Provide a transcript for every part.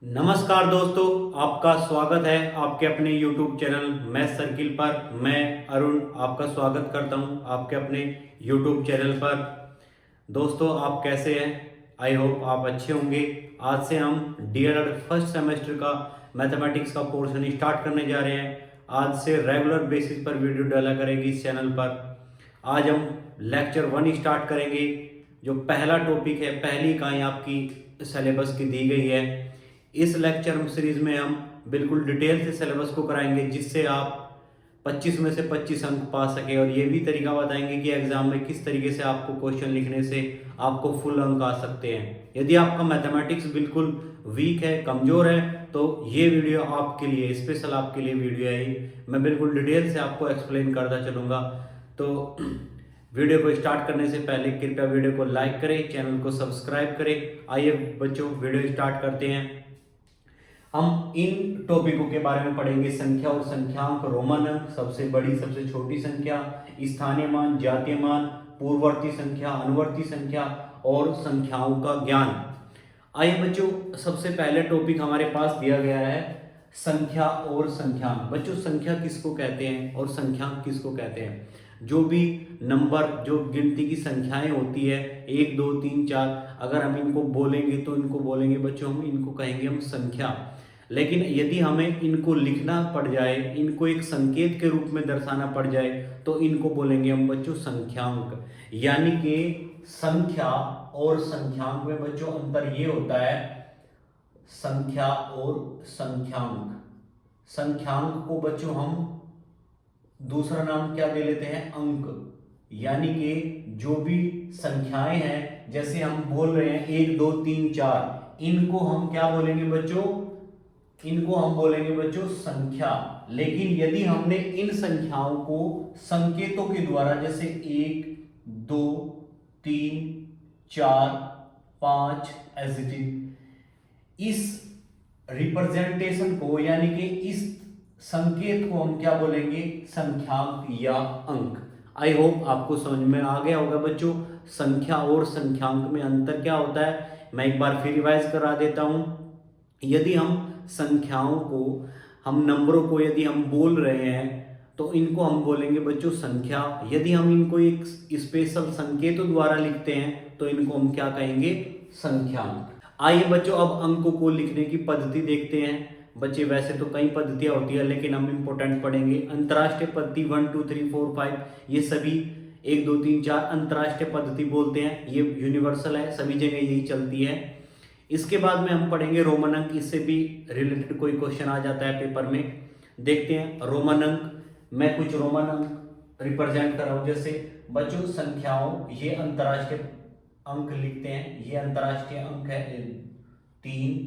नमस्कार दोस्तों, आपका स्वागत है आपके अपने YouTube चैनल मैथ सर्किल पर। मैं अरुण आपका स्वागत करता हूं आपके अपने YouTube चैनल पर। दोस्तों, आप कैसे हैं? आई होप आप अच्छे होंगे। आज से हम डीएलएड फर्स्ट सेमेस्टर का मैथमेटिक्स का पोर्शन स्टार्ट करने जा रहे हैं। आज से रेगुलर बेसिस पर वीडियो डाला करेगी इस चैनल पर। आज हम लेक्चर 1 स्टार्ट करेंगे। जो पहला टॉपिक है, पहली इकाई आपकी सिलेबस की दी गई है। इस लेक्चर सीरीज में हम बिल्कुल डिटेल से सिलेबस को कराएंगे, जिससे आप 25 में से 25 अंक पा सके। और ये भी तरीका बताएंगे कि एग्जाम में किस तरीके से आपको क्वेश्चन लिखने से आपको फुल अंक आ सकते हैं। यदि आपका मैथमेटिक्स बिल्कुल वीक है, कमजोर है, तो ये वीडियो आपके लिए, स्पेशल आपके लिए वीडियो है। मैं बिल्कुल डिटेल से आपको एक्सप्लेन करता चलूँगा। तो वीडियो को स्टार्ट करने से पहले कृपया वीडियो को लाइक करें, चैनल को सब्सक्राइब करें। आइए बच्चों, वीडियो स्टार्ट करते हैं। हम इन टॉपिकों के बारे में पढ़ेंगे। संख्या और संख्यांक, रोमन अंक, सबसे बड़ी सबसे छोटी संख्या, स्थानीय मान, जातीय मान, पूर्ववर्ती संख्या, अनुवर्ती संख्या और संख्याओं का ज्ञान। आइए बच्चों, सबसे पहले टॉपिक हमारे पास दिया गया है संख्या और संख्यांक। बच्चों, संख्या किसको कहते हैं और संख्यांक किसको कहते हैं? जो भी नंबर, जो गिनती की संख्याएं होती है 1 2 3 4, अगर हम इनको बोलेंगे तो इनको बोलेंगे बच्चों, हम इनको कहेंगे हम संख्या। लेकिन यदि हमें इनको लिखना पड़ जाए, इनको एक संकेत के रूप में दर्शाना पड़ जाए, तो इनको बोलेंगे हम बच्चों संख्यांक। यानी कि संख्या और संख्यांक में बच्चों अंतर ये होता है, संख्या और संख्यांक। संख्यांक को बच्चों हम दूसरा नाम क्या दे लेते हैं? अंक। यानी कि जो भी संख्याएं हैं, जैसे हम बोल रहे हैं 1 2 3 4, इनको हम क्या बोलेंगे बच्चों? इनको हम बोलेंगे बच्चों संख्या। लेकिन यदि हमने इन संख्याओं को संकेतों के द्वारा, जैसे 1 2 3 4 5 इस रिप्रेजेंटेशन को, यानी कि इस संकेत को हम क्या बोलेंगे? संख्यांक या अंक। आई होप आपको समझ में आ गया होगा बच्चों, संख्या और संख्यांक में अंतर क्या होता है। मैं एक बार फिर रिवाइज करा देता हूं। यदि हम संख्याओं को, हम नंबरों को यदि हम बोल रहे हैं, तो इनको हम बोलेंगे बच्चों संख्या। यदि हम इनको एक स्पेशल संकेतों द्वारा लिखते हैं, तो इनको हम क्या कहेंगे? संख्यांक। आइए बच्चों, अब अंकों को लिखने की पद्धति देखते हैं। बच्चे, वैसे तो कई पद्धतियां होती है, लेकिन हम इंपॉर्टेंट पढ़ेंगे। अंतरराष्ट्रीय पद्धति 1 2 3 4 5, ये सभी 1 2 3 4 अंतरराष्ट्रीय पद्धति बोलते हैं। ये यूनिवर्सल है, सभी जगह यही चलती है। इसके बाद में हम पढ़ेंगे रोमन अंक। इससे भी रिलेटेड कोई क्वेश्चन आ जाता है पेपर में। देखते हैं रोमन अंक। मैं कुछ रोमन अंक रिप्रेजेंट कर रहा हूं। जैसे बच्चों, संख्याओं, ये अंतरराष्ट्रीय अंक लिखते हैं। ये अंतरराष्ट्रीय अंक है 3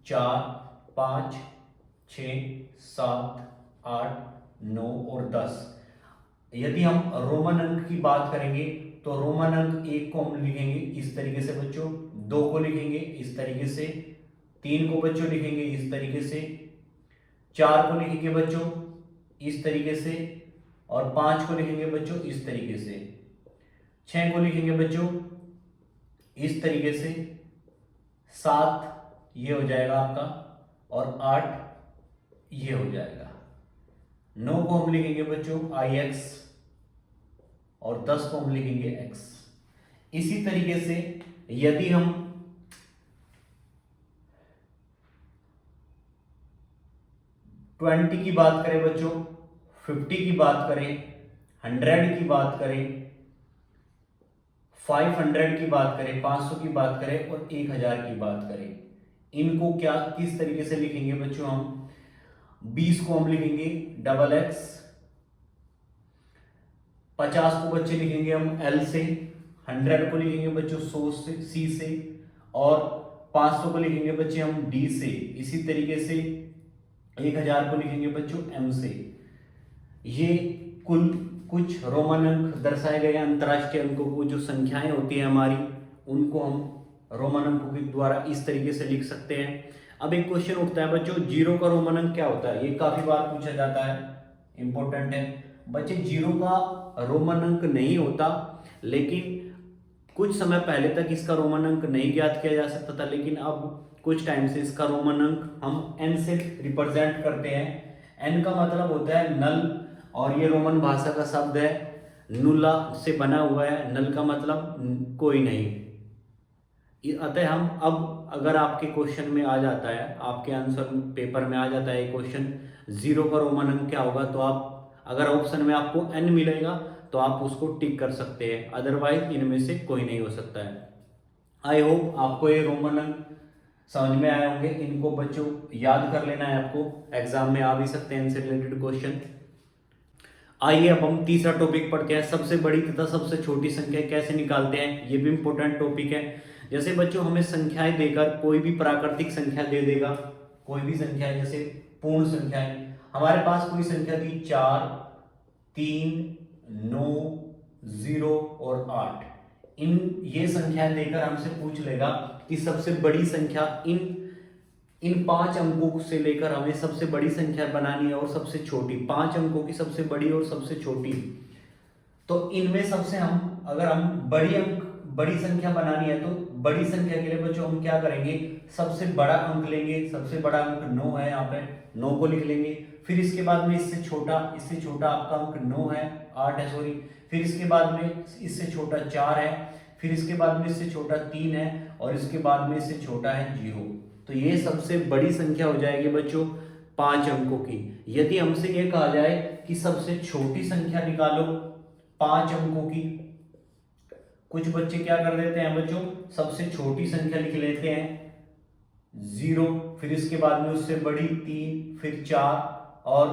4 5 6 7 8 9 और 10। यदि हम रोमन अंक की बात करेंगे, तो रोमन अंक 1 को हम लिखेंगे इस तरीके से बच्चों, 2 को लिखेंगे इस तरीके से, 3 को बच्चों लिखेंगे इस तरीके से, 4 को लिखेंगे बच्चों इस तरीके से, और 5 को लिखेंगे बच्चों इस तरीके से, 6 को लिखेंगे बच्चों इस तरीके से, 7 ये हो जाएगा आपका, और 8 ये हो जाएगा। 9 को हम लिखेंगे बच्चों IX, और 10 को हम लिखेंगे X। इसी तरीके से यदि हम 20 की बात करें बच्चों, 50 की बात करें, 100 की बात करें, 500 की बात करें, 500 की बात करें और 1000 की बात करें, इनको क्या, किस तरीके से लिखेंगे बच्चों? हम 20 को हम लिखेंगे XX, 50 को बच्चे लिखेंगे हम L से, 100 को लिखेंगे बच्चों 100 से C से, और 500 को लिखेंगे बच्चे हम D से। इसी तरीके से 1000 को लिखेंगे बच्चों M से। ये कुल कुछ रोमन अंक दर्शाए गए अंतरराष्ट्रीय अंकों को, जो संख्याएं होती है हमारी, उनको हम रोमन अंकों के द्वारा इस तरीके से लिख सकते हैं। अब एक क्वेश्चन उठता है बच्चों, जीरो का रोमन अंक क्या होता है? ये काफी बार पूछा जाता है, इंपॉर्टेंट है बच्चे। जीरो का रोमन अंक नहीं होता, लेकिन कुछ समय पहले तक इसका रोमन अंक नहीं ज्ञात किया जा सकता था, लेकिन अब कुछ टाइम से इसका रोमन अंक हम n से रिप्रेजेंट करते हैं। n का मतलब होता है नल, और ये रोमन भाषा का शब्द है, नुला से बना हुआ है। नल का मतलब कोई नहीं। अतः हम अब अगर आपके क्वेश्चन में आ जाता है, आपके आंसर पेपर में आ जाता है क्वेश्चन, 0 का रोमन अंक क्या होगा, तो आप अगर ऑप्शन में आपको n मिलेगा तो आप उसको टिक कर सकते हैं, अदरवाइज इनमें से कोई नहीं हो सकता है। आई होप आपको ये रोमन अंक समझ में आए होंगे। इनको बच्चों याद कर लेना है, आपको एग्जाम में आ भी सकते हैं इनसे रिलेटेड क्वेश्चन। आइए अब हम तीसरा टॉपिक पढ़ते हैं, सबसे बड़ी तथा सबसे छोटी संख्या कैसे निकालते हैं। ये भी इंपॉर्टेंट टॉपिक है। जैसे बच्चों हमें संख्याएं देकर कोई भी प्राकृतिक संख्या दे देगा, कोई भी संख्या जैसे पूर्ण संख्याएं, हमारे पास कोई संख्या दी 4, 3, 9, 0 और 8, ये संख्याएं देकर हमसे पूछ लेगा कि सबसे बड़ी संख्या इन 5 अंकों से लेकर हमें सबसे बड़ी संख्या बनानी है और सबसे छोटी, 5 अंकों की सबसे बड़ी और सबसे छोटी। तो इनमें सबसे हम अगर हम बड़ी संख्या बनानी है तो बड़ी संख्या के लिए बच्चों हम क्या करेंगे, सबसे बड़ा अंक लेंगे। सबसे बड़ा अंक 9 है, यहाँ पे 9 को लिख लेंगे। फिर इसके बाद में इससे छोटा आपका अंक 9 है, 8 है सॉरी। फिर इसके बाद में इससे छोटा 4 है, फिर इसके बाद में इससे छोटा 3 है, और इसके बाद में इससे छोटा है 0। तो ये सबसे बड़ी संख्या हो जाएगी बच्चों 5 अंकों की। यदि हमसे ये कहा जाए कि सबसे छोटी संख्या निकालो 5 अंकों की, कुछ बच्चे क्या कर देते हैं बच्चों, सबसे छोटी संख्या लिख लेते हैं 0, फिर इसके बाद में उससे बड़ी 3, फिर 4, और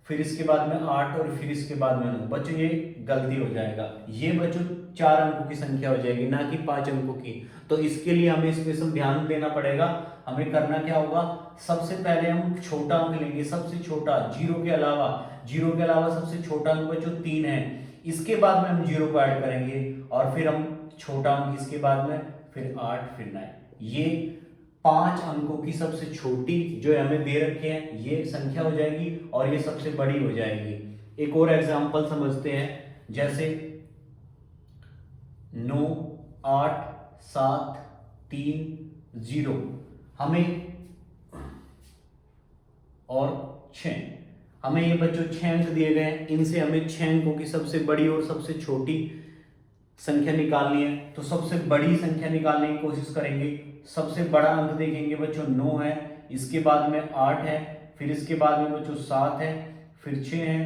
फिर इसके बाद में 8, और फिर इसके बाद में 9। बच्चों ये गलती हो जाएगा, ये बच्चों 4 अंकों की संख्या हो जाएगी, ना कि 5 अंकों की। तो इसके लिए हमें स्पेशल ध्यान देना पड़ेगा। हमें करना क्या होगा, सबसे पहले हम छोटा अंक लेंगे, सबसे छोटा, 0 के अलावा सबसे छोटा अंक बच्चों 3 है। इसके बाद में हम 0 को ऐड करेंगे, और फिर हम छोटा अंक इसके बाद में, फिर 8, फिर 9। ये 5 अंकों की सबसे छोटी जो हमें दे रखे हैं ये संख्या हो जाएगी, और ये सबसे बड़ी हो जाएगी। एक और एग्जांपल समझते हैं, जैसे 9, 8, 7, 3, 0 हमें, और 6, हमें ये बच्चों 6 अंक दिए गए हैं। इनसे हमें 6 अंकों की सबसे बड़ी और सबसे छोटी संख्या निकालनी है। तो सबसे बड़ी संख्या निकालने की कोशिश करेंगे। सबसे बड़ा अंक देखेंगे बच्चों 9 है, इसके बाद में 8 है, फिर इसके बाद में बच्चों 7 है, फिर 6 है,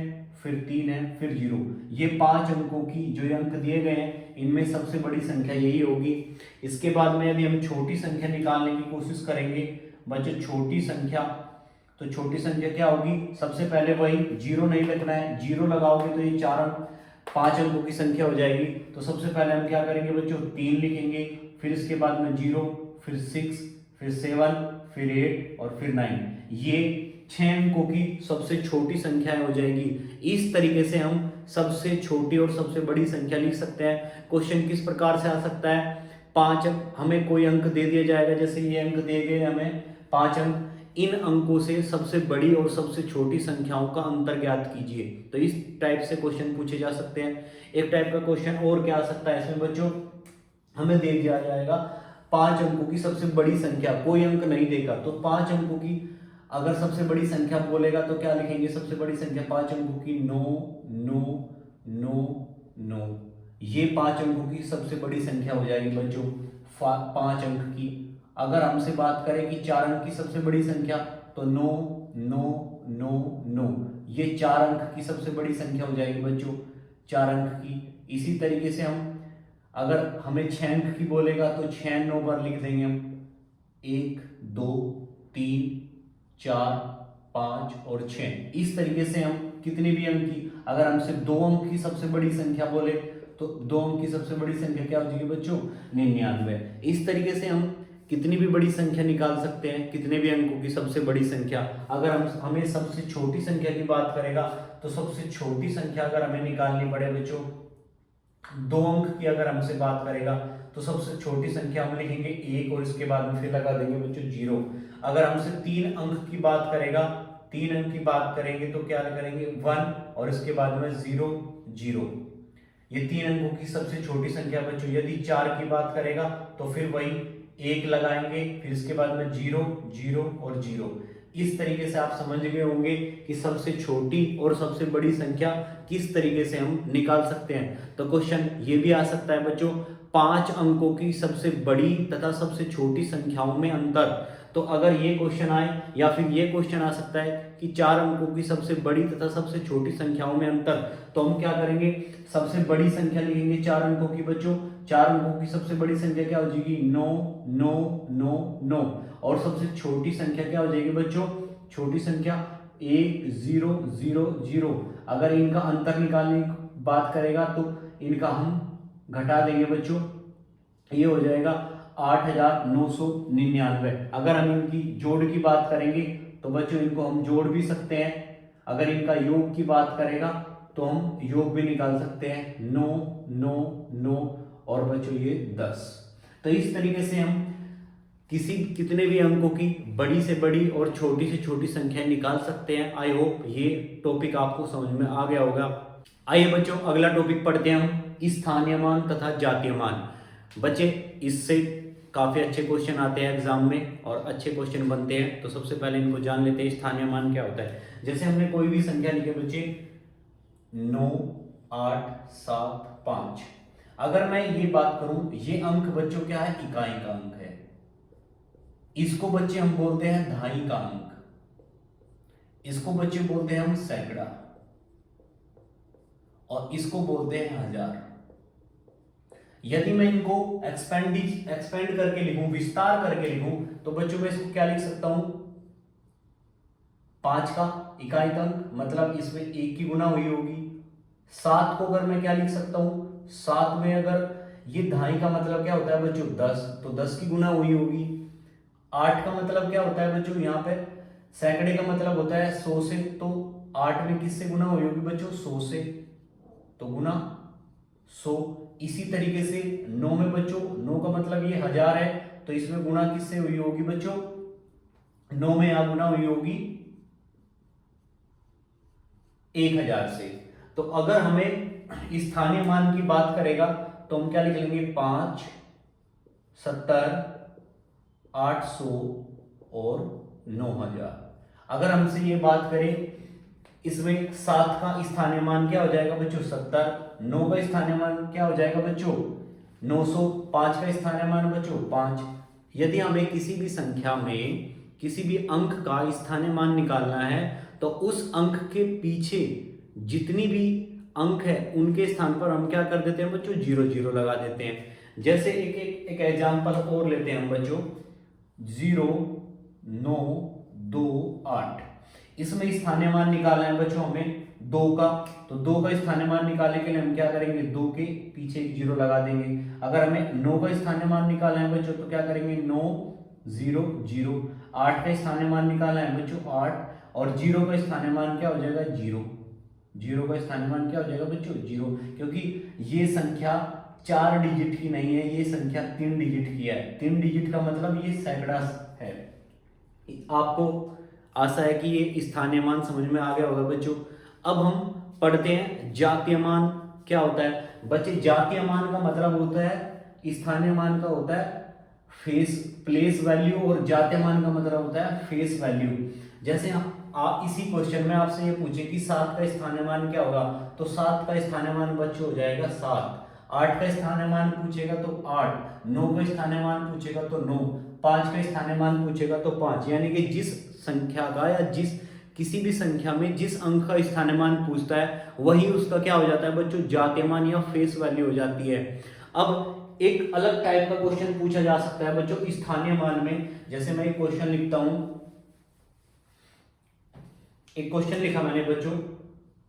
फिर 3 है, फिर 0। ये 5 अंकों की जो ये अंक दिए गए हैं इनमें सबसे बड़ी संख्या यही होगी। इसके बाद में यदि हम छोटी संख्या निकालने की कोशिश करेंगे बच्चों, छोटी संख्या, तो छोटी संख्या क्या होगी, सबसे पहले वही 0 नहीं लिखना है, 0 लगाओगे तो ये 5 अंकों की संख्या हो जाएगी। तो सबसे पहले हम क्या करेंगे बच्चों, 3 लिखेंगे, फिर इसके बाद में 0, फिर 6, फिर 7, फिर 8 और फिर 9। ये 6 अंकों की सबसे छोटी संख्याएं हो जाएगी। इस तरीके से हम सबसे छोटी और सबसे बड़ी संख्या लिख सकते हैं। क्वेश्चन किस प्रकार से आ सकता है, 5 अंक, हमें कोई अंक दे दिया जाएगा, जैसे ये अंक दिए गए हमें 5 अंक, इन अंकों से सबसे बड़ी और सबसे छोटी संख्याओं का अंतर ज्ञात कीजिए। तो इस टाइप से क्वेश्चन पूछे जा सकते हैं। एक टाइप का क्वेश्चन और क्या आ सकता है, इसमें बच्चों हमें दे दिया जाएगा 5 अंकों की सबसे बड़ी संख्या, कोई अंक नहीं देगा, तो 5 अंकों की अगर सबसे बड़ी संख्या बोलेगा तो क्या लिखेंगे, सबसे बड़ी संख्या 5 अंकों की 9, 9, 9, 9। ये 5 अंकों की सबसे बड़ी संख्या हो जाएगी बच्चों 5 अंक की। अगर हमसे बात करें कि 4 अंक की सबसे बड़ी संख्या, तो 9, 9, 9, 9, ये 4 अंक की सबसे बड़ी संख्या हो जाएगी बच्चों 4 अंक की। इसी तरीके से हम अगर हमें 6 अंक की बोलेगा तो 6 9 बार लिख देंगे हम, 1, 2, 3, 4, 5 और 6। इस तरीके से हम कितने भी अंक की, अगर हमसे 2 अंक की सबसे बड़ी संख्या बोले तो 2 अंक की सबसे बड़ी संख्या क्या हो जाएगी बच्चों, 99। इस तरीके से हम कितनी भी बड़ी संख्या निकाल सकते हैं, कितने भी अंकों की सबसे बड़ी संख्या। अगर हमें सबसे छोटी संख्या की बात करेगा तो सबसे छोटी संख्या अगर हमें निकालनी पड़े बच्चों 2 अंक की, अगर हमसे बात करेगा तो सबसे छोटी संख्या हम लिखेंगे 1 और इसके बाद में फिर लगा देंगे बच्चों 0। अगर हमसे 3 अंक की बात करेगा, 3 अंक की बात करेंगे तो क्या करेंगे 1 और इसके बाद में 0, 0। ये 3 अंकों की सबसे छोटी संख्या बच्चों। यदि 4 की बात करेगा तो फिर वही 1 लगाएंगे, फिर इसके बाद में 0 0 और 0। इस तरीके से आप समझ गए होंगे कि सबसे छोटी और सबसे बड़ी संख्या किस तरीके से हम निकाल सकते हैं। तो क्वेश्चन ये भी आ सकता है बच्चों, 5 अंकों की सबसे बड़ी तथा सबसे छोटी संख्याओं में अंतर। तो अगर ये क्वेश्चन आए, या फिर ये क्वेश्चन आ सकता है कि 4 अंकों की सबसे बड़ी तथा सबसे छोटी संख्याओं में अंतर, तो हम क्या करेंगे, सबसे बड़ी संख्या लिखेंगे 4 अंकों की बच्चों। 4 अंकों की सबसे बड़ी संख्या क्या हो जाएगी, 9 9 9 9। और सबसे छोटी संख्या क्या हो जाएगी बच्चों, छोटी संख्या 1 0 0 0। अगर इनका अंतर निकालने की बात करेगा तो इनका हम घटा देंगे बच्चों, ये हो जाएगा 8999। अगर हम इनकी जोड़ की बात करेंगे तो बच्चों इनको हम जोड़ भी सकते हैं। अगर इनका योग की बात करेगा तो हम योग भी निकाल सकते हैं, 9 9 9 और बच्चों ये 10। तो इस तरीके से हम कितने भी अंकों की बड़ी से बड़ी और छोटी से छोटी संख्या निकाल सकते हैं। आई होप ये टॉपिक आपको समझ में आ गया होगा। आइए बच्चों अगला टॉपिक पढ़ते हैं हम, स्थानीय मान तथा जातीय मान। बच्चे इससे काफी अच्छे क्वेश्चन आते हैं एग्जाम में और अच्छे क्वेश्चन बनते हैं। तो सबसे पहले इनको जान लेते हैं, स्थानीय मान क्या होता है। जैसे हमने कोई भी संख्या लिखे बच्चे 9 8 7 5, अगर मैं ये बात करूं, ये अंक बच्चों क्या है, इकाई का अंक है। इसको बच्चे हम बोलते हैं दहाई का अंक, इसको बच्चे बोलते हैं हम सैकड़ा, और इसको बोलते हैं हजार। यदि मैं इनको एक्सपेंड करके लिखूं, विस्तार करके लिखूं, तो बच्चों मैं इसको क्या लिख सकता हूं, 5 का इकाई का अंक, मतलब इसमें 1 की गुना हुई होगी। 7 को अगर मैं क्या लिख सकता हूं, 7 में अगर ये दहाई का मतलब क्या होता है बच्चों 10, तो 10 की गुना हुई होगी। 8 का मतलब क्या होता है बच्चों, यहाँ पे सैकड़े का मतलब होता है 100 से, तो 8 में किससे गुना हुई होगी बच्चों, 100 से, तो गुना 100। इसी तरीके से 9 में बच्चों, 9 का मतलब ये 1000 है, तो इसमें गुना किससे हुई होगी बच्चों, 9 में यहां गुना हुई होगी 1000 से। तो अगर हमें स्थानीय मान की बात करेगा तो हम क्या लिख लेंगे, 5 70 800 और 9000। अगर हमसे ये बात करें, इसमें 7 का स्थानीय मान क्या हो जाएगा बच्चों, 70। 9 का स्थानीय मान क्या हो जाएगा बच्चों, 900। 5 का स्थानीय मान बच्चों 5। यदि हमें किसी भी संख्या में किसी भी अंक का स्थानीय मान निकालना है, तो उस अंक के पीछे जितनी भी अंक है उनके स्थान पर हम क्या कर देते हैं बच्चों, 0 0 लगा देते हैं। जैसे एक एग्जाम्पल और लेते हैं हम बच्चों, 0 9 2 8। इसमें स्थानीय मान निकालना है बच्चों हमें 2 का, तो 2 का स्थानीय मान निकालने के लिए हम क्या करेंगे, 2 के पीछे एक 0 लगा देंगे। अगर हमें 9 का स्थानीय मान निकालना है बच्चों, तो क्या करेंगे, 9 0 0। 8 का स्थानीय मान निकालना है बच्चों 8, और 0 का स्थानीय मान क्या हो जाएगा, 0। 0 का स्थानीय मान क्या हो जाएगा बच्चों, 0, क्योंकि ये संख्या 4 डिजिट की नहीं है, ये संख्या 3 डिजिट की है। 3 डिजिट का मतलब ये सैकड़ा है। आपको आशा है कि ये स्थानीय मान समझ में आ गया होगा बच्चों। अब हम पढ़ते हैं जातीय मान क्या होता है। बच्चे जातीय मान का मतलब होता है, स्थानीय मान का होता है प्लेस वैल्यू, और जातीय मान का मतलब होता है फेस वैल्यू। जैसे आप इसी क्वेश्चन में आपसे ये पूछे कि 7 का स्थानीय मान क्या होगा, तो 7 का स्थानीय मान बच्चों हो जाएगा 7। 8 का स्थानीय मान पूछेगा तो 8, 9 का स्थानीय मान पूछेगा तो 9, 5 का स्थानीय मान पूछेगा तो 5। यानी कि जिस संख्या का या किसी भी संख्या में जिस अंक का स्थानीय मान पूछता है वही उसका क्या हो जाता है बच्चों, जातीय मान या फेस वैल्यू हो जाती है। अब एक अलग टाइप का क्वेश्चन पूछा जा सकता है बच्चों स्थानीय मान में। जैसे मैं एक क्वेश्चन लिखता हूं, एक क्वेश्चन लिखा मैंने बच्चों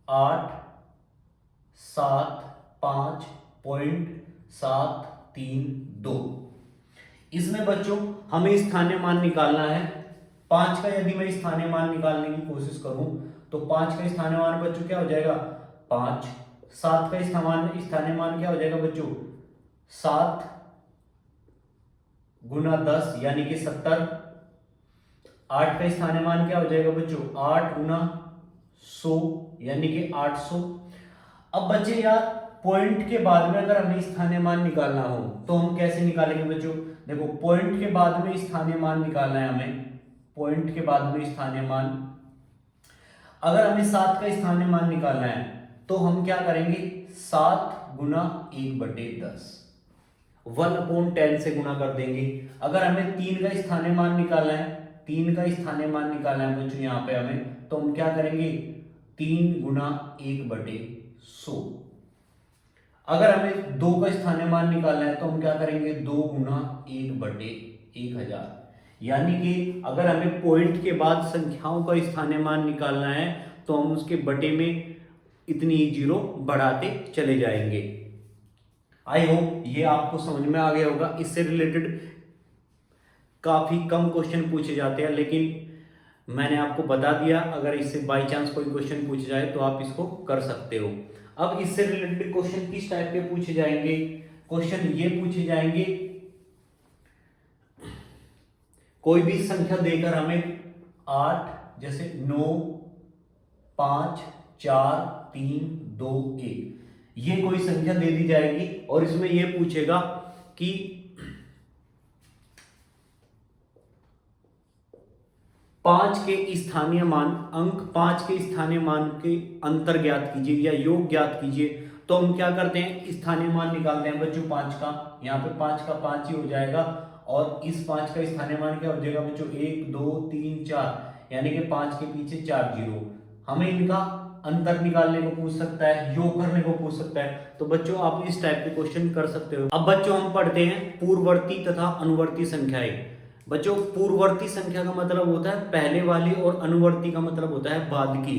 875.732। इसमें बच्चों हमें स्थानीय मान निकालना है 5 का। यदि मैं स्थानीय मान निकालने की कोशिश करूं तो 5 का स्थानीय मान बच्चों क्या हो जाएगा, 5। 7 का स्थानीय मान क्या हो जाएगा बच्चों, 7 गुना 10 यानी कि 70। 8 का स्थानीय मान क्या हो जाएगा बच्चों, 8 गुना 100 यानी कि 800। अब बच्चे यार पॉइंट के बाद में अगर हमें स्थानीय मान निकालना हो तो हम कैसे निकालेंगे बच्चों? देखो, पॉइंट के बाद में स्थानीय मान निकालना है हमें, पॉइंट के बाद में स्थानीय मान, अगर हमें 7 का स्थानीय मान निकालना है तो हम क्या करेंगे, 7 गुना 1/10, 1/10 से गुणा कर देंगे। अगर हमें 3 का स्थानीय मान निकालना है, 3 का स्थानीय मान निकालना है बच्चों यहाँ पे हमें, तो हम क्या करेंगे, 3 गुना 1/100। अगर हमें 2 का स्थानीय मान निकालना है तो हम क्या करेंगे, 2 गुना 1/1000। यानी कि अगर हमें पॉइंट के बाद संख्याओं का स्थानीय मान निकालना है तो हम उसके बटे में इतनी ही जीरो बढ़ाते चले जाएंगे। आई होप ये आपको समझ में आ गया होगा। इससे रिलेटेड काफी कम क्वेश्चन पूछे जाते हैं, लेकिन मैंने आपको बता दिया, अगर इससे बाय चांस कोई क्वेश्चन पूछ जाए तो आप इसको कर सकते हो। अब इससे रिलेटेड क्वेश्चन किस टाइप के पूछे जाएंगे? क्वेश्चन ये पूछे जाएंगे, कोई भी संख्या देकर हमें 8, जैसे 9, 5, 4, 3, 2, 1, ये कोई संख्या दे दी जाएगी और इसमें ये पूछेगा कि 5 के स्थानीय मान, अंक 5 के स्थानीय मान के अंतर ज्ञात कीजिए या योग ज्ञात कीजिए। तो हम क्या करते हैं, स्थानीय मान निकालते हैं बच्चों 5 का, यहाँ पे 5 का 5 ही हो जाएगा और इस 5 का स्थानीय मान क्या हो जाएगा बच्चों, 1, 2, 3, 4, यानी कि 5 के पीछे 4 जीरो। हमें इनका अंतर निकालने को पूछ सकता है, योग करने को पूछ सकता है, तो बच्चों आप इस टाइप के क्वेश्चन कर सकते हो। अब बच्चों हम पढ़ते हैं पूर्ववर्ती तथा अनुवर्ती संख्याएं। बच्चों पूर्ववर्ती संख्या का मतलब होता है पहले वाली और अनुवर्ती का मतलब होता है बाद की।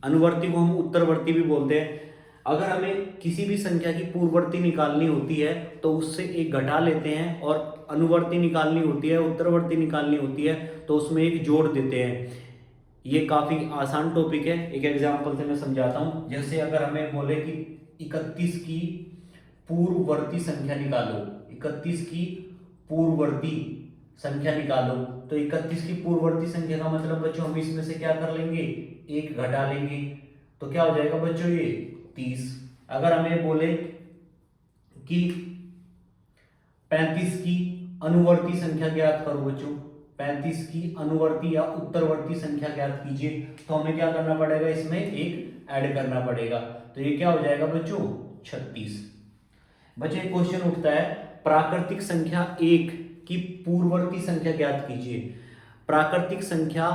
अनुवर्ती को हम उत्तरवर्ती भी बोलते हैं। अगर हमें किसी भी संख्या की पूर्ववर्ती निकालनी होती है तो उससे एक घटा लेते हैं, और अनुवर्ती निकालनी होती है, उत्तरवर्ती निकालनी होती है तो उसमें एक जोड़ देते हैं। ये काफी आसान टॉपिक है, एक एग्जांपल से मैं समझाता हूं। जैसे अगर हमें बोले कि 31 की पूर्ववर्ती संख्या निकालो, 31 की पूर्ववर्ती संख्या निकालो, तो 31 की पूर्ववर्ती संख्या का मतलब बच्चों हम इसमें से क्या कर लेंगे, एक घटा लेंगे, तो क्या हो जाएगा बच्चों ये 30। अगर हमें बोले कि 35 की अनुवर्ती संख्या ज्ञात करो बच्चों, 35 की अनुवर्ती या उत्तरवर्ती संख्या ज्ञात कीजिए, तो हमें क्या करना पड़ेगा, इसमें एक ऐड करना पड़ेगा, तो ये क्या हो जाएगा बच्चों 36। बच्चों एक क्वेश्चन उठता है, प्राकृतिक संख्या 1 की पूर्ववर्ती संख्या ज्ञात कीजिए। प्राकृतिक संख्या,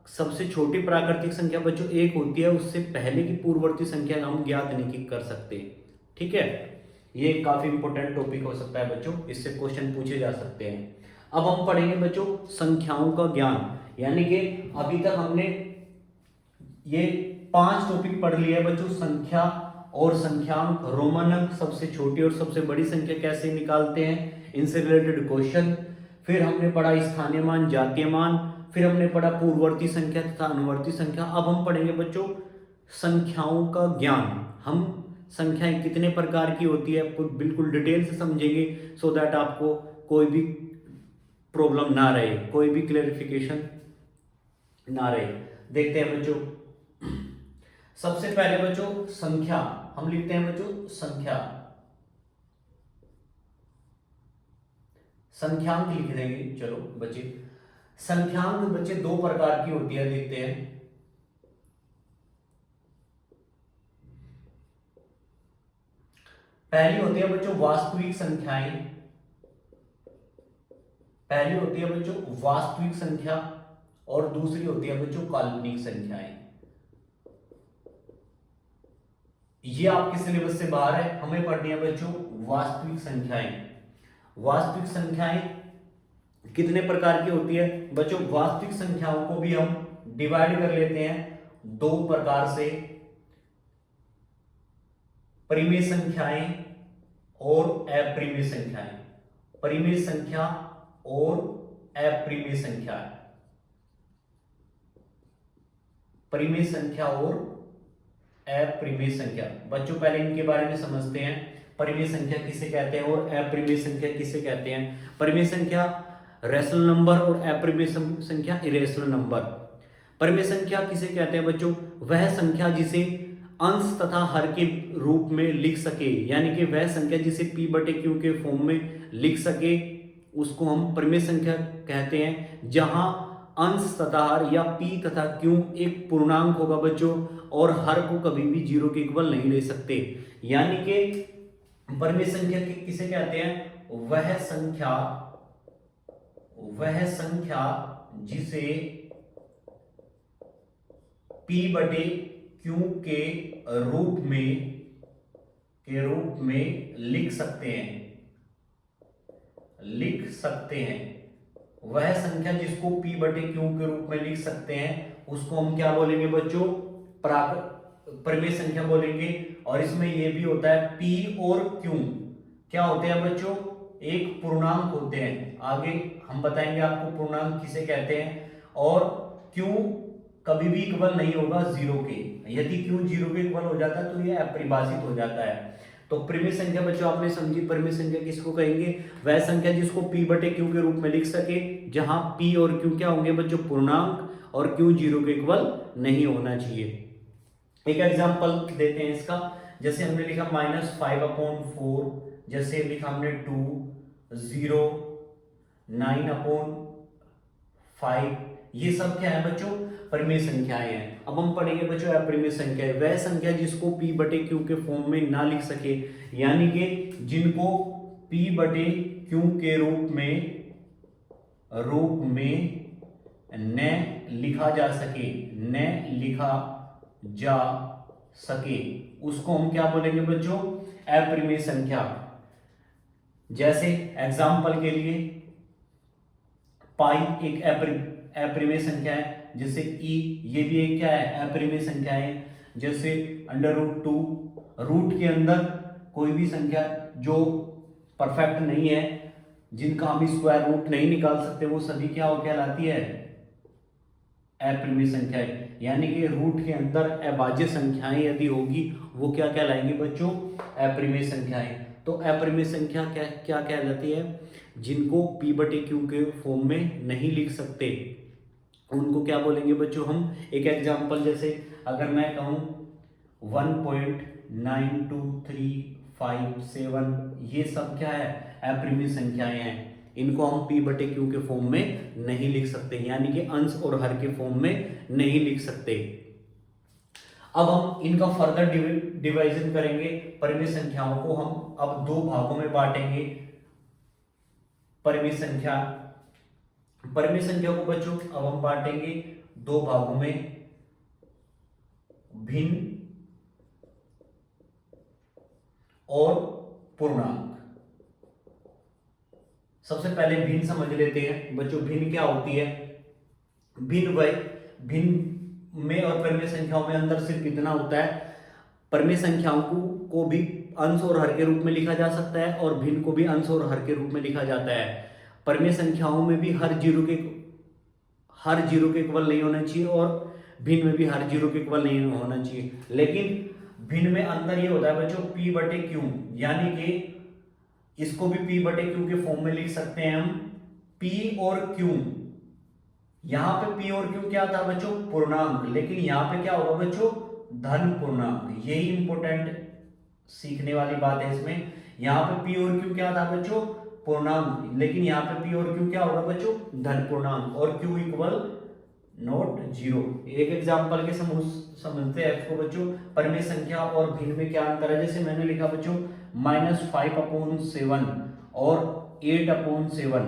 सबसे छोटी प्राकृतिक संख्या बच्चों 1 होती है, उससे पहले की पूर्ववर्ती संख्या हम ज्ञात नहीं कर सकते। ठीक है, ये काफी इंपॉर्टेंट टॉपिक हो सकता है बच्चों, इससे क्वेश्चन पूछे जा सकते हैं। अब हम पढ़ेंगे बच्चों संख्याओं का ज्ञान, यानी कि अभी तक हमने ये 5 टॉपिक पढ़ लिए बच्चों, संख्या और संख्यांक, रोमन अंक, सबसे छोटी और सबसे बड़ी संख्या कैसे निकालते हैं, इनसे रिलेटेड क्वेश्चन। फिर हमने पढ़ा स्थानीय मान, जातीय मान, फिर हमने पढ़ा पूर्ववर्ती संख्या तथा अनुवर्ती संख्या। अब हम पढ़ेंगे बच्चों संख्याओं का ज्ञान। हम संख्याएं कितने प्रकार की होती है बिल्कुल डिटेल से समझेंगे, सो दैट आपको कोई भी प्रॉब्लम ना रहे, कोई भी क्लेरिफिकेशन ना रहे। देखते हैं बच्चों, सबसे पहले बच्चों संख्या, हम लिखते हैं बच्चों संख्या, संख्यांक लिख देंगे। चलो बच्चे, संख्यांक बच्चे 2 प्रकार की होती है, देखते हैं। पहली होती है बच्चों वास्तविक संख्याएं, पहली होती है बच्चों वास्तविक संख्या, और दूसरी होती है बच्चों काल्पनिक संख्याएं। ये आपके सिलेबस से बाहर है, हमें पढ़नी है बच्चों वास्तविक संख्याएं। वास्तविक संख्याएं कितने प्रकार की होती है बच्चों? वास्तविक संख्याओं को भी हम डिवाइड कर लेते हैं 2 प्रकार से, परिमेय संख्याएं और अपरिमेय संख्याएं। परिमेय संख्या और अपरिमेय संख्या, परिमेय संख्या और अपरिमेय संख्या। बच्चों पहले इनके बारे में समझते हैं, परिमेय संख्या किसे कहते हैं और अपरिमेय संख्या किसे कहते हैं। परिमेय संख्या रैशनल नंबर और अपरिमेय संख्या इरेशनल नंबर। परिमेय संख्या किसे कहते हैं बच्चों? वह संख्या जिसे अंश तथा हर के रूप में लिख सके, यानी कि वह संख्या जिसे p बटे q के फॉर्म में लिख सके उसको हम परिमेय संख्या कहते हैं, जहां अंश तथा हर या p तथा q एक पूर्णांक होगा बच्चों, और हर को कभी भी 0 के इक्वल नहीं ले सकते। यानी कि परिमेय संख्या किसे कहते हैं? वह संख्या जिसे p बटे q के रूप में लिख सकते हैं। वह संख्या जिसको p बटे q के रूप में लिख सकते हैं उसको हम क्या बोलेंगे बच्चों? परिमेय संख्या बोलेंगे। और इसमें यह भी होता है p और q क्या होते हैं बच्चों? एक पूर्णांक होते हैं। आगे हम बताएंगे आपको पूर्णांक किसे कहते हैं। और q कभी भी इक्वल नहीं होगा 0 के। यदि q 0 के इक्वल हो जाता है तो यह अपरिभाषित हो जाता है। तो परिमेय संख्या बच्चों आपने समझी। परिमेय संख्या किसको कहेंगे? वह संख्या जिसको p बटे q के रूप में लिख सके, जहां p और q क्या होंगे बच्चों? पूर्णांक, और q 0 के इक्वल नहीं होना चाहिए। एक एग्जांपल देते हैं इसका। जैसे हमने लिखा -5/4, जैसे लिखा हमने 2, 0, 9/5, ये सब क्या है बच्चों? परिमेय संख्याएं हैं। अब हम पढ़ेंगे बच्चों अपरिमेय संख्याएं। वह संख्या जिसको p बटे q के फॉर्म में ना लिख सके, यानी कि जिनको p बटे q के रूप में न लिखा जा सके, उसको हम क्या बोलेंगे बच्चों? अपरिमेय संख्या। जैसे एग्जाम्पल के लिए पाई एक अपरिमेय संख्या है, जैसे e ये भी एक क्या है? अपरिमेय संख्या है। जैसे √2, रूट के अंदर कोई भी संख्या जो परफेक्ट नहीं है, जिनका हम स्क्वायर रूट नहीं निकाल सकते, वो सभी क्या हो कहलाती है? अपरिमेय संख्याएं। यानी कि रूट के अंदर अभाज्य संख्याएं यदि होगी वो क्या कहलाएंगी बच्चों? अपरिमेय संख्याएं। तो अपरिमेय संख्या क्या कहलाती है? जिनको p बटे q के फॉर्म में नहीं लिख सकते उनको क्या बोलेंगे बच्चों हम? एक एग्जांपल, जैसे अगर मैं कहूं 1.92357, ये सब क्या है? अपरिमेय संख्याएं हैं। इनको हम p बटे q के फॉर्म में नहीं लिख सकते, यानी कि अंश और हर के फॉर्म में नहीं लिख सकते। अब हम इनका फर्दर डिवीजन करेंगे। परिमेय संख्याओं को हम अब दो भागों में बांटेंगे। परिमेय संख्या को बच्चों अब हम बांटेंगे दो भागों में, भिन्न और पूर्णांक। सबसे पहले भिन्न समझ लेते हैं बच्चों। भिन्न क्या होती है? भिन्न में और परिमेय संख्याओं में अंतर सिर्फ इतना होता है, परिमेय संख्याओं को भी अंश और हर के रूप में लिखा जा सकता है, और भिन्न को भी अंश और हर के रूप में लिखा जाता है। परिमेय संख्याओं में भी हर जीरो के इक्वल नहीं होना चाहिए, और भिन्न में भी हर जीरो के इक्वल नहीं होना चाहिए। लेकिन भिन्न में अंतर ये होता है बच्चों p बटे q, यानी कि इसको भी p बटे q के फॉर्म में लिख सकते हैं हम। p और q, यहां पे p और q क्या था बच्चों? पूर्णांक। लेकिन यहां पे क्या होगा बच्चों? धन पूर्णांक। यही इंपॉर्टेंट सीखने वाली बात है इसमें। यहां पे p और q क्या था बच्चों? पूर्णांक। लेकिन यहाँ पे p और q क्या होगा बच्चों? धन पूर्णांक। और q इक्वल नॉट 0। एक एग्जांपल के समझते हैं इसको बच्चों। परिमेय संख्या और भिन्न में क्या अंतर है? जैसे मैंने लिखा बच्चों -5/7 और 8/7।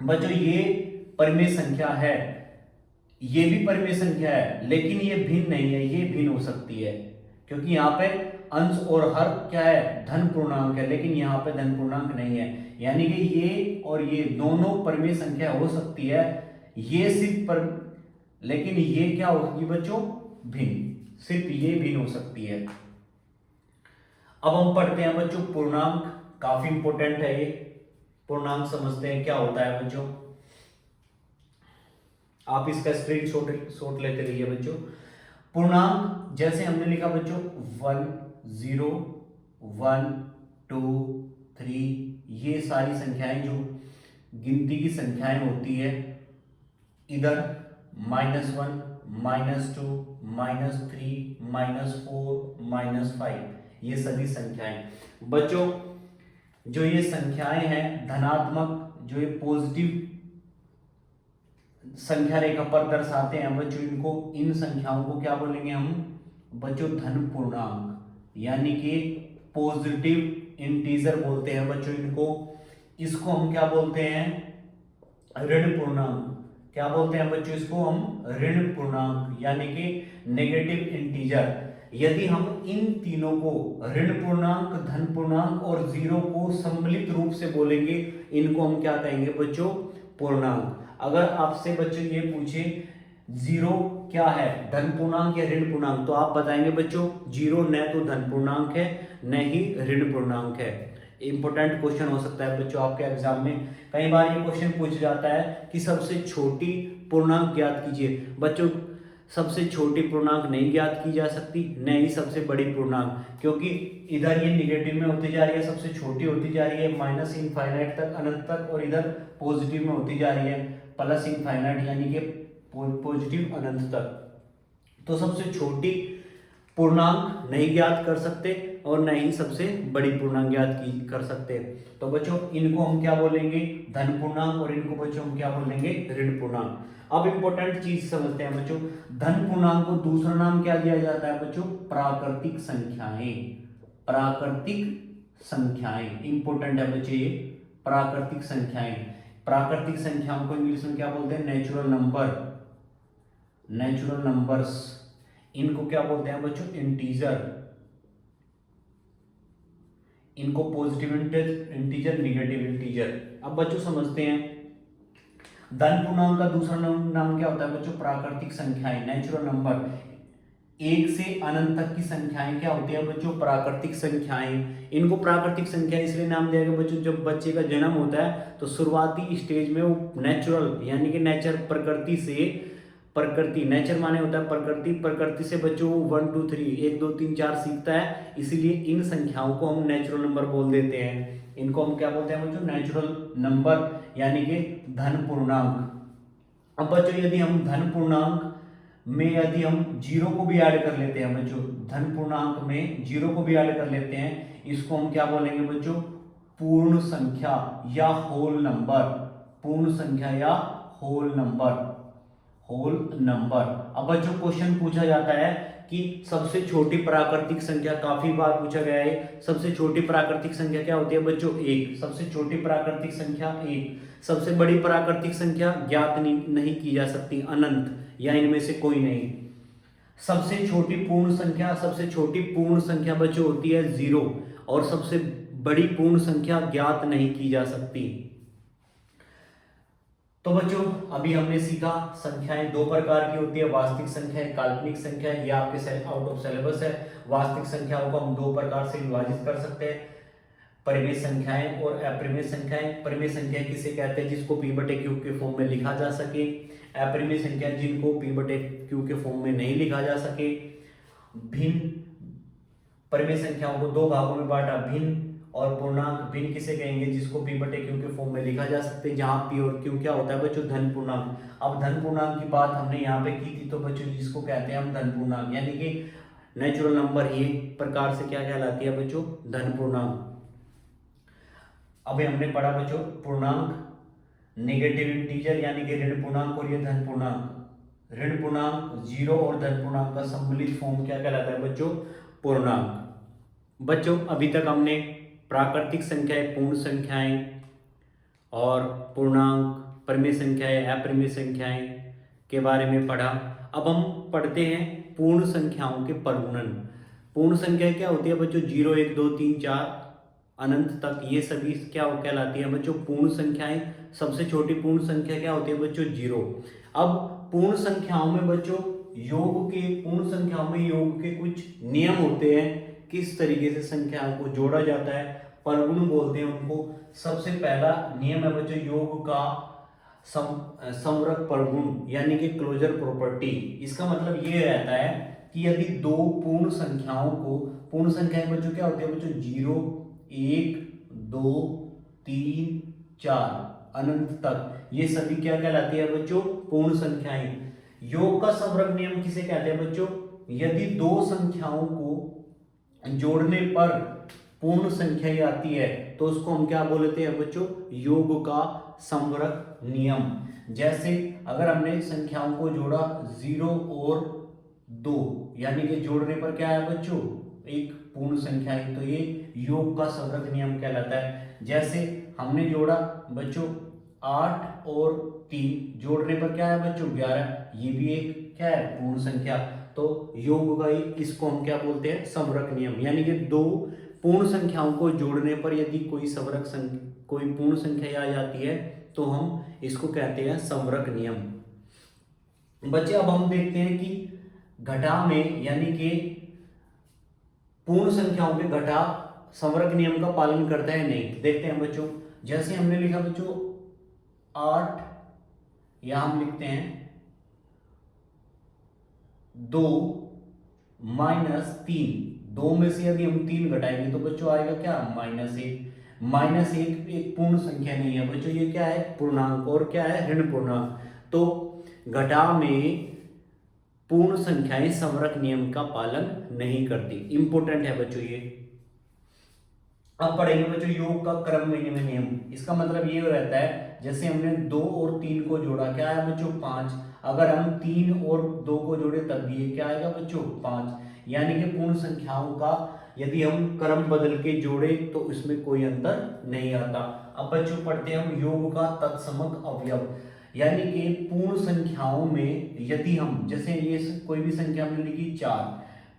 बच्चों ये परिमेय संख्या है, ये भी परिमेय संख्या है, लेकिन ये भिन्न नहीं है। ये भिन्न हो सकती है क्योंकि यहाँ पे अंश और हर क्या है? धन पूर्णांक है, लेकिन यहाँ पे धन पूर्णांक नहीं है। यानी कि ये और ये दोनों परिमेय संख्या हो सकती है, ये सिर्फ लेकिन ये क्या होगी बच्चों? भिन्न। सिर्फ ये भिन्न हो सकती है। अब हम पढ़ते हैं बच्चों पूर्णांक। काफी इंपॉर्टेंट है ये। पूर्णांक समझते हैं क्या होता है बच्चों। आप इसका स्क्रीनशॉट लेते रहिए बच्चों। पूर्णांक जैसे हमने लिखा बच्चों 1, 0, 1, 2, 3, ये सारी संख्याएं जो गिनती की संख्याएं होती है, इधर -1, -2, -3, -4, -5, ये सभी संख्याएं। बच्चों जो ये संख्याएं हैं धनात्मक, जो ये पॉजिटिव संख्या रेखा पर दर्शाते हैं बच्चों, इनको, इन संख्याओं को क्या बोलेंगे हम बच्चों? धन पूर्णांक, यानी कि पॉजिटिव इंटीजर बोलते हैं बच्चों इनको। इसको हम क्या बोलते हैं? ऋण पूर्णांक। क्या बोलते हैं बच्चों इसको? हम ऋण पूर्णांक, यानी कि नेगेटिव इंटीजर। यदि हम इन तीनों को, ऋण पूर्णांक, धन पूर्णांक और जीरो को सम्मिलित रूप से बोलेंगे, इनको हम क्या कहेंगे बच्चों? पूर्णांक। अगर आपसे बच्चों ये पूछे जीरो क्या है, धन पूर्णांक या ऋण पूर्णांक, तो आप बताएंगे बच्चों जीरो न तो धन पूर्णांक है न ही ऋण पूर्णांक है। इंपॉर्टेंट क्वेश्चन हो सकता है बच्चों आपके एग्जाम में। कई बार ये क्वेश्चन पूछ जाता है कि सबसे छोटी पूर्णांक ज्ञात कीजिए। बच्चों सबसे छोटी पूर्णांक नहीं ज्ञात की जा सकती, न ही सबसे बड़ी पूर्णांक, क्योंकि इधर ये निगेटिव में होती जा रही है, सबसे छोटी होती जा रही है माइनस इनफाइनाइट तक, अनंत तक, और इधर पॉजिटिव में होती जा रही है प्लस इनफाइनाइट, यानी कि पॉजिटिव अनंत तक। तो सबसे छोटी पूर्णांक नहीं ज्ञात कर सकते और न ही सबसे बड़ी पूर्णांक ज्ञात कर सकते। तो बच्चों इनको हम क्या बोलेंगे? धन पूर्णांक, और इनको बच्चों हम क्या बोलेंगे? ऋण पूर्णांक। अब इंपॉर्टेंट चीज समझते हैं बच्चों, धन पूर्णांक को दूसरा नाम क्या दिया जाता है बच्चों? प्राकृतिक संख्याएं। प्राकृतिक संख्याएं इंपॉर्टेंट है बच्चे ये, प्राकृतिक संख्याएं। प्राकृतिक संख्याओं को इंग्लिश में क्या बोलते हैं? Natural number, natural numbers. इनको क्या बोलते हैं बच्चों? इंटीजर। इनको पॉजिटिव इंटीजर, निगेटिव इंटीजर। अब बच्चों समझते हैं धन पूर्णांक का दूसरा नाम क्या होता है बच्चों? प्राकृतिक संख्याएं, नेचुरल नंबर। एक से अनंत तक की संख्याएं क्या होती है बच्चों? प्राकृतिक संख्याएं। इनको प्राकृतिक संख्या इसलिए नाम दिया गया बच्चों, जब बच्चे का जन्म होता है तो शुरुआती स्टेज में वो नेचुरल, यानी कि नेचर, प्रकृति से, प्रकृति, नेचर माने होता है प्रकृति, प्रकृति से बच्चों 1 2 3, 1 2 3 4 सीखता है, इसलिए इन संख्याओं को हम नेचुरल नंबर बोल देते हैं। इनको हम क्या बोलते हैं बच्चों? नेचुरल नंबर, यानी कि धन पूर्णांक। अब बच्चों यदि हम धन पूर्णांक में यदि हम जीरो को भी ऐड कर लेते हैं बच्चों, धन पूर्णांक में जीरो को भी ऐड कर लेते हैं, इसको हम क्या बोलेंगे बच्चों? पूर्ण संख्या या होल नंबर। पूर्ण संख्या या होल नंबर, होल नंबर। अब बच्चों क्वेश्चन पूछा जाता है कि सबसे छोटी प्राकृतिक संख्या, काफी बार पूछा गया है, सबसे छोटी प्राकृतिक संख्या क्या होती है बच्चों? 1। सबसे छोटी प्राकृतिक संख्या 1। सबसे बड़ी प्राकृतिक संख्या ज्ञात नहीं की जा सकती, अनंत, या इनमें से कोई नहीं। सबसे छोटी पूर्ण संख्या, सबसे छोटी पूर्ण संख्या बच्चों होती है 0, और सबसे बड़ी पूर्ण संख्या ज्ञात नहीं की जा सकती। तो बच्चों अभी हमने सीखा संख्याएं दो प्रकार की होती है, वास्तविक संख्या, काल्पनिक संख्या। ये आपके आउट ऑफ सिलेबस है। वास्तविक संख्याओं को हम दो प्रकार से विभाजित कर सकते हैं, परिमेय संख्याएं और अपरिमेय संख्याएं। परिमेय संख्या किसे कहते हैं? जिसको p/q के फॉर्म में लिखा जा सके। अपरिमेय संख्या जिनको p/q के फॉर्म में नहीं लिखा जा सके। भिन्न परिमेय संख्याओं को दो भागों में बांटा, भिन्न और पूर्णांक। भिन्न किसे कहेंगे? जिसको p/q के फॉर्म में लिखा जा सकते हैं, जहां p और q क्या होता है बच्चों? धन पूर्णांक। अब धन पूर्णांक की बात हमने यहाँ पे की थी, तो बच्चों जिसको कहते हैं हम धन पूर्णांक, यानी कि नेचुरल नंबर एक प्रकार से क्या कहलाती है बच्चों? धन पूर्णांक। अभी हमने पढ़ा बच्चों पूर्णांक, नेगेटिव इंटीजर यानी कि ऋण पूर्णांक, और ये धन पूर्णांक। ऋण पूर्णांक, जीरो और धन पूर्णांक का सम्मिलित फॉर्म क्या कहलाता है बच्चों? पूर्णांक। बच्चों अभी तक हमने प्राकृतिक संख्याएं, पूर्ण संख्याएं और पूर्णांक, परिमेय संख्याएं, अपरिमेय संख्याएं के बारे में पढ़ा। अब हम पढ़ते हैं पूर्ण संख्याओं के प्रगुणन। पूर्ण संख्या क्या होती है बच्चों? 0 1 2 3 4 अनंत तक, ये सभी क्या कहलाती है बच्चों? पूर्ण संख्याएं। सबसे छोटी पूर्ण संख्या क्या होती है बच्चों? 0। अब पूर्ण संख्याओं में बच्चों योग के, पूर्ण संख्याओं में योग के कुछ नियम होते हैं, किस तरीके से संख्याओं को जोड़ा जाता है, प्रगुण बोलते हैं उनको। सबसे पहला नियम है बच्चों योग का समवर्ग प्रगुण, यानी कि क्लोजर प्रॉपर्टी। इसका मतलब ये रहता है कि यदि दो पूर्ण संख्याओं को, पूर्ण संख्याएं बच्चों क्या होती है बच्चों? 0 1 2 3 4 अनंत तक, ये सभी क्या कहलाती है बच्चों? पूर्ण संख्याएं। योग का समवर्ग नियम किसे कहते हैं बच्चों? यदि दो संख्याओं को जोड़ने पर पूर्ण संख्या ही आती है तो उसको हम क्या बोलते हैं बच्चों? योग का समवर्ग नियम। जैसे अगर हमने संख्याओं को जोड़ा 0 और 2, यानी कि जोड़ने पर क्या है बच्चों? एक पूर्ण संख्या है, तो ये योग का समवर्ग नियम कहलाता है। जैसे हमने जोड़ा बच्चों 8 और 3, जोड़ने पर क्या है बच्चों? 11, ये भी एक क्या है? पूर्ण संख्या। तो योग का इसको हम क्या बोलते हैं? समवर्ग नियम। यानी कि दो पूर्ण संख्याओं को जोड़ने पर यदि कोई पूर्ण संख्या आ जाती है तो हम इसको कहते हैं समवर्ग नियम। बच्चे अब हम देखते हैं कि घटा में, यानी कि पूर्ण संख्याओं के घटा समवर्ग नियम का पालन करता है नहीं। देखते हैं बच्चों, जैसे हमने लिखा बच्चों 8, या हम लिखते हैं 2 माइनस 3, 2 में से यदि हम 3 घटाएंगे तो बच्चों आएगा क्या? -1। -1 एक पूर्ण संख्या नहीं है बच्चों, ये क्या है? पूर्णांक। और क्या है? ऋण पूर्णांक। तो घटा में पूर्ण संख्याएं समवर्ग नियम का पालन नहीं करती। इंपॉर्टेंट है बच्चों ये। अब पढ़ेंगे बच्चों योग का क्रम विनिमय नियम। इसका मतलब ये रहता है, जैसे हमने 2 और 3 को जोड़ा, क्या है बच्चों? 5। अगर हम 3 और 2 को जोड़े तब भी ये क्या आएगा बच्चों? 5। यानी कि पूर्ण संख्याओं का यदि हम क्रम बदल के जोड़े तो इसमें कोई अंतर नहीं आता। अब बच्चों पढ़ते हैं हम योग का तत्समक अवयव। यानी कि पूर्ण संख्याओं में यदि हम, जैसे ये कोई भी संख्या हमने लिखी 4,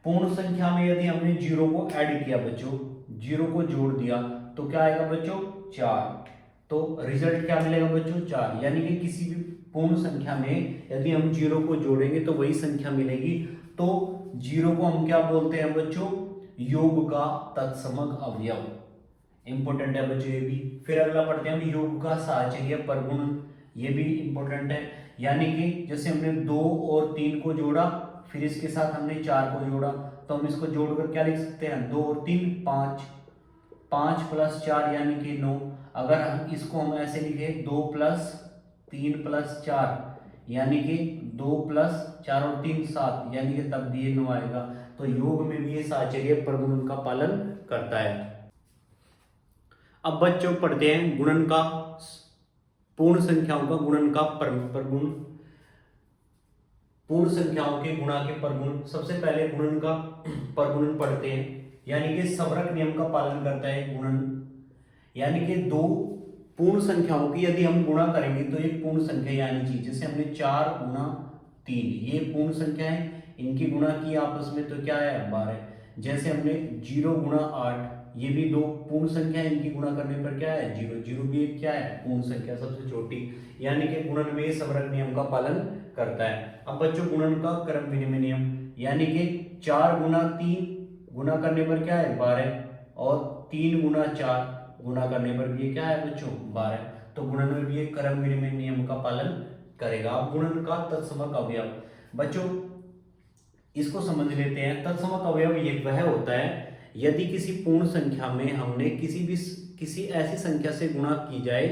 पूर्ण संख्या में यदि हमने 0 को ऐड किया बच्चों, 0 को जोड़ दिया तो क्या आएगा बच्चों? 4। तो रिजल्ट क्या मिलेगा बच्चों? 4। यानी कि किसी भी पूर्ण संख्या में यदि हम 0 को जोड़ेंगे तो वही संख्या मिलेगी। तो 0 को हम क्या बोलते हैं बच्चों? योग का तत्समक अवयव। इंपॉर्टेंट है बच्चों ये भी। फिर अगला पढ़ते हैं हम योग का साहचर्य परगुण। ये भी इंपॉर्टेंट है। यानी कि जैसे हमने 2 और 3 को जोड़ा, फिर इसके साथ हमने 4 को जोड़ा, तो हम इसको जोड़कर क्या लिख सकते हैं? 2 और 3 5, 5 + 4 यानी कि 9। अगर हम इसको हम ऐसे लिखे 2 + 3 + 4 यानी कि 2 + 4 और 3 7, यानी कि तब भी ये 9 आएगा। तो योग में भी ये साहचर्य परगुण का पालन करता है। अब बच्चों पढ़ते हैं गुणन का, पूर्ण संख्याओं का गुणन का परगुण। पूर्ण संख्याओं के गुणा के परगुण। सबसे पहले गुणन का परगुणन पढ़ते हैं, यानी कि समवर्ग नियम का पालन करता है गुणन। यानी कि दो पूर्ण संख्याओं की यदि हम गुणा करेंगे तो एक पूर्ण संख्या आनी चाहिए। जैसे हमने 4 × 3, ये पूर्ण संख्या है, इनकी गुणा की आपस में तो क्या है? 12। जैसे हमने 0 × 8, ये भी दो पूर्ण संख्या है, इनकी गुणा करने पर क्या है? 0। 0 भी एक क्या है? पूर्ण संख्या, सबसे छोटी। यानी कि गुणन में समवर्ग नियम का पालन करता है। अब बच्चों गुणन का क्रम विनिमय नियम, यानी कि 4 × 3 गुणा करने पर क्या है? 12, और 3 × 4 गुणा करने पर भी क्या है बच्चों? 12। तो गुणन में भी एक क्रम विनिमय नियम का पालन करेगा। अब गुणन का तत्समक अवयव। बच्चों इसको समझ लेते हैं। तत्समक अवयव ये वह होता है यदि किसी पूर्ण संख्या में हमने किसी ऐसी संख्या से गुणा की जाए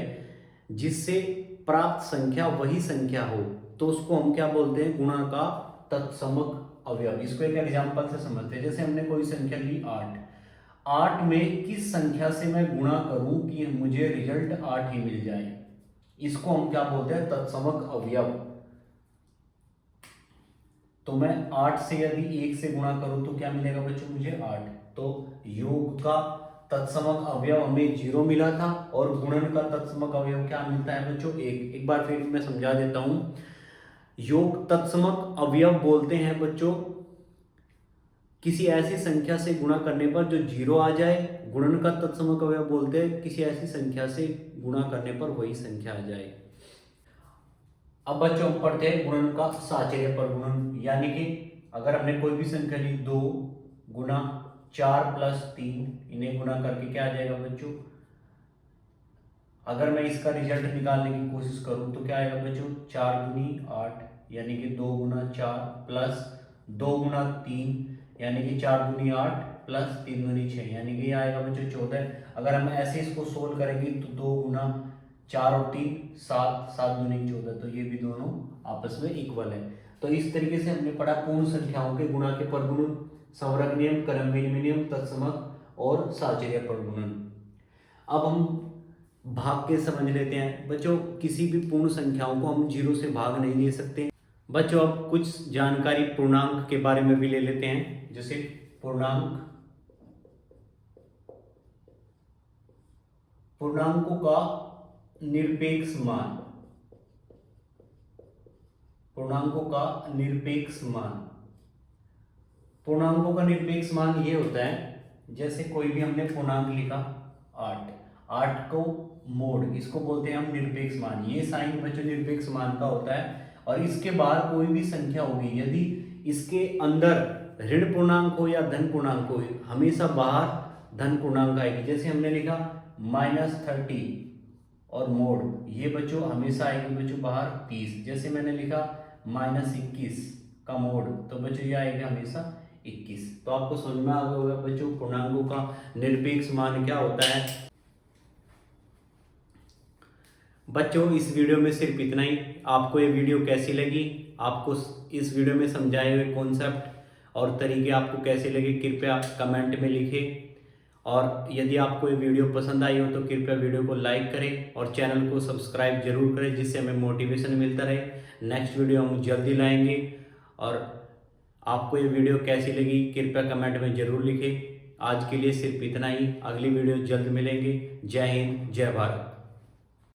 जिससे प्राप्त संख्या वही संख्या हो, तो उसको हम क्या बोलते हैं? गुणा का तत्समक अवयव। इसको एक एग्जांपल से समझते हैं। जैसे हमने कोई संख्या ली 8, 8 में किस संख्या से मैं गुणा करूं कि मुझे रिजल्ट 8 ही मिल जाए, इसको हम क्या बोलते हैं? तत्समक अवयव। तो मैं 8 से यदि 1 से गुणा करूं तो क्या मिलेगा बच्चों? मुझे 8। तो योग का तत्समक अवयव हमें 0 मिला था, और गुणन का तत्समक अवयव क्या मिलता है बच्चों? 1। एक बार फिर मैं समझा देता हूं। योग तत्समक अवयव बोलते हैं बच्चों किसी ऐसी संख्या से गुणा करने पर जो 0 आ जाए। गुणन का तत्समक अवयव बोलते हैं किसी ऐसी संख्या से गुणा करने पर वही संख्या आ जाए। अब बच्चों पढ़ते हैं गुणन का साहचर्य परगुणन। यानी कि अगर हमने कोई भी संख्या ली 2 × 4 + 3, इन्हें गुणा करके क्या आ जाएगा बच्चों? अगर मैं इसका रिजल्ट निकालने की कोशिश करूं तो क्या आएगा बच्चों? 4 × 8 यानी कि 2 × 4 प्लस 2 × 3 यानी कि 4 × 8 प्लस 3 × 6 यानी कि ये आएगा बच्चों 14। अगर हम ऐसे इसको सोल्व करेंगे तो 2 × 4 और 3 7, 7 × 14, तो ये भी दोनों आपस में इक्वल है। तो इस तरीके से हमने पढ़ा पूर्ण संख्याओं के गुणा के परगुणन, संवरक नियम, क्रमविनिमय नियम, तत्समक और साहचर्य परगुणन। अब हम भाग के समझ लेते हैं। बच्चों किसी भी पूर्ण संख्याओं को हम 0 से भाग नहीं दे सकते। बच्चों अब कुछ जानकारी पूर्णांक के बारे में भी ले लेते हैं। जैसे पूर्णांकों का निरपेक्ष मान, पूर्णांकों का निरपेक्ष मान, पूर्णांकों का निरपेक्ष मान ये होता है, जैसे कोई भी हमने पूर्णांक लिखा 8 को मोड, इसको बोलते हैं हम निरपेक्ष मान। ये साइन बच्चों निरपेक्ष मान का होता है। और इसके बाहर कोई भी संख्या होगी, यदि इसके अंदर ऋण पूर्णांक हो या धन पूर्णांक हो, हमेशा बाहर धन पूर्णांक आएगी। जैसे हमने लिखा -30 और मोड, ये बच्चों हमेशा आएगी बच्चों बाहर 30। जैसे मैंने लिखा -21 का मोड, तो बच्चों ये आएगा हमेशा 21। तो आपको समझ में आ गया होगा बच्चों पूर्णांकों का निरपेक्ष मान क्या होता है। बच्चों इस वीडियो में सिर्फ इतना ही। आपको ये वीडियो कैसी लगी, आपको इस वीडियो में समझाए हुए कॉन्सेप्ट और तरीके आपको कैसे लगे, कृपया कमेंट में लिखें। और यदि आपको ये वीडियो पसंद आई हो तो कृपया वीडियो को लाइक करें और चैनल को सब्सक्राइब जरूर करें, जिससे हमें मोटिवेशन मिलता रहे। नेक्स्ट वीडियो हम जल्दी लाएंगे। और आपको ये वीडियो कैसी लगी कृपया कमेंट में ज़रूर लिखें। आज के लिए सिर्फ इतना ही, अगली वीडियो जल्द मिलेंगे। जय हिंद, जय भारत।